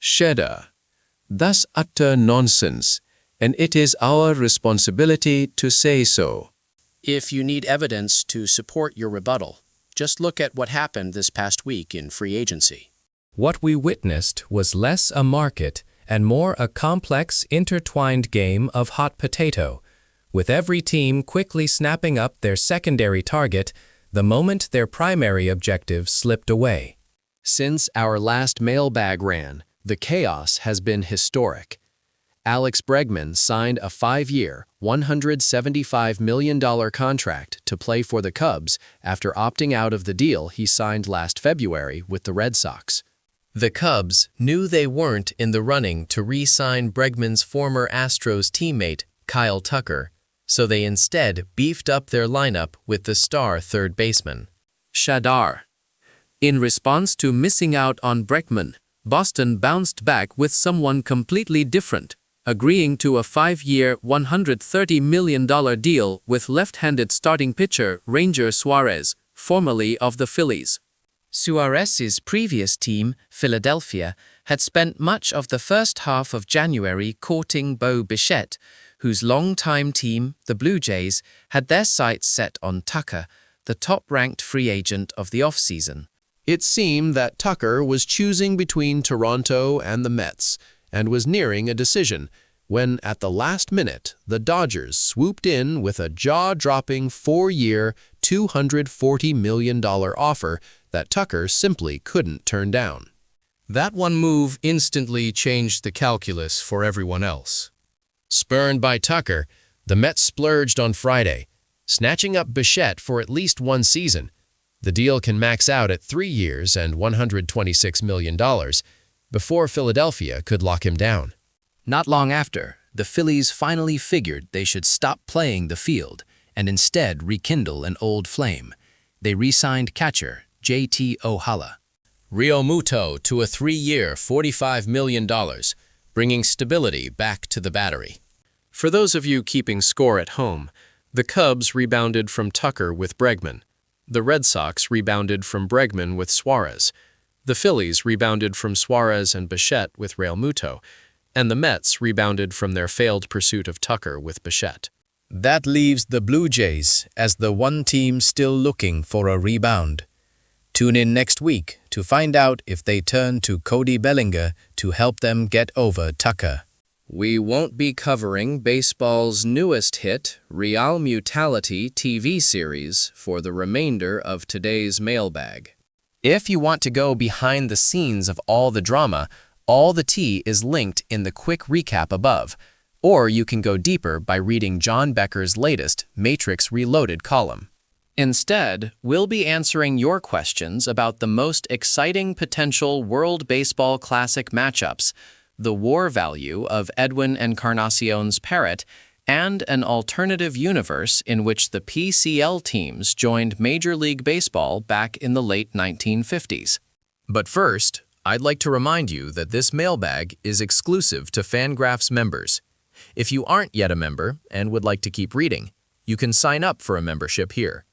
Cheddar. That's utter nonsense, and it is our responsibility to say so. If you need evidence to support your rebuttal, just look at what happened this past week in free agency. What we witnessed was less a market and more a complex, intertwined game of hot potato, with every team quickly snapping up their secondary target the moment their primary objective slipped away. Since our last mailbag ran, the chaos has been historic. Alex Bregman signed a 5-year, $175 million contract to play for the Cubs after opting out of the deal he signed last February with the Red Sox. The Cubs knew they weren't in the running to re-sign Bregman's former Astros teammate, Kyle Tucker, so they instead beefed up their lineup with the star third baseman, Cheddar. In response to missing out on Bregman, Boston bounced back with someone completely different, agreeing to a 5-year, $130 million deal with left-handed starting pitcher Ranger Suarez, formerly of the Phillies. Suarez's previous team, Philadelphia, had spent much of the first half of January courting Bo Bichette, whose longtime team, the Blue Jays, had their sights set on Tucker, the top-ranked free agent of the offseason. It seemed that Tucker was choosing between Toronto and the Mets and was nearing a decision when, at the last minute, the Dodgers swooped in with a jaw-dropping 4-year, $240 million offer that Tucker simply couldn't turn down. That one move instantly changed the calculus for everyone else. Spurned by Tucker, the Mets splurged on Friday, snatching up Bichette for at least one season. The deal can max out at 3 years and $126 million before Philadelphia could lock him down. Not long after, the Phillies finally figured they should stop playing the field and instead rekindle an old flame. They re-signed catcher J.T. Ohala. Realmuto to a 3-year, $45 million, bringing stability back to the battery. For those of you keeping score at home, the Cubs rebounded from Tucker with Bregman. The Red Sox rebounded from Bregman with Suarez. The Phillies rebounded from Suarez and Bichette with Realmuto, and the Mets rebounded from their failed pursuit of Tucker with Bichette. That leaves the Blue Jays as the one team still looking for a rebound. Tune in next week to find out if they turn to Cody Bellinger to help them get over Tucker. We won't be covering baseball's newest hit, Realmutality TV series, for the remainder of today's mailbag. If you want to go behind the scenes of all the drama, all the tea is linked in the quick recap above, or you can go deeper by reading John Becker's latest Matrix Reloaded column. Instead, we'll be answering your questions about the most exciting potential World Baseball Classic matchups, the war value of Edwin Encarnacion's Parrot, and an alternative universe in which the PCL teams joined Major League Baseball back in the late 1950s. But first, I'd like to remind you that this mailbag is exclusive to FanGraphs members. If you aren't yet a member and would like to keep reading, you can sign up for a membership here.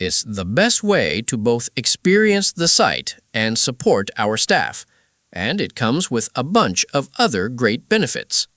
It's the best way to both experience the site and support our staff, and it comes with a bunch of other great benefits.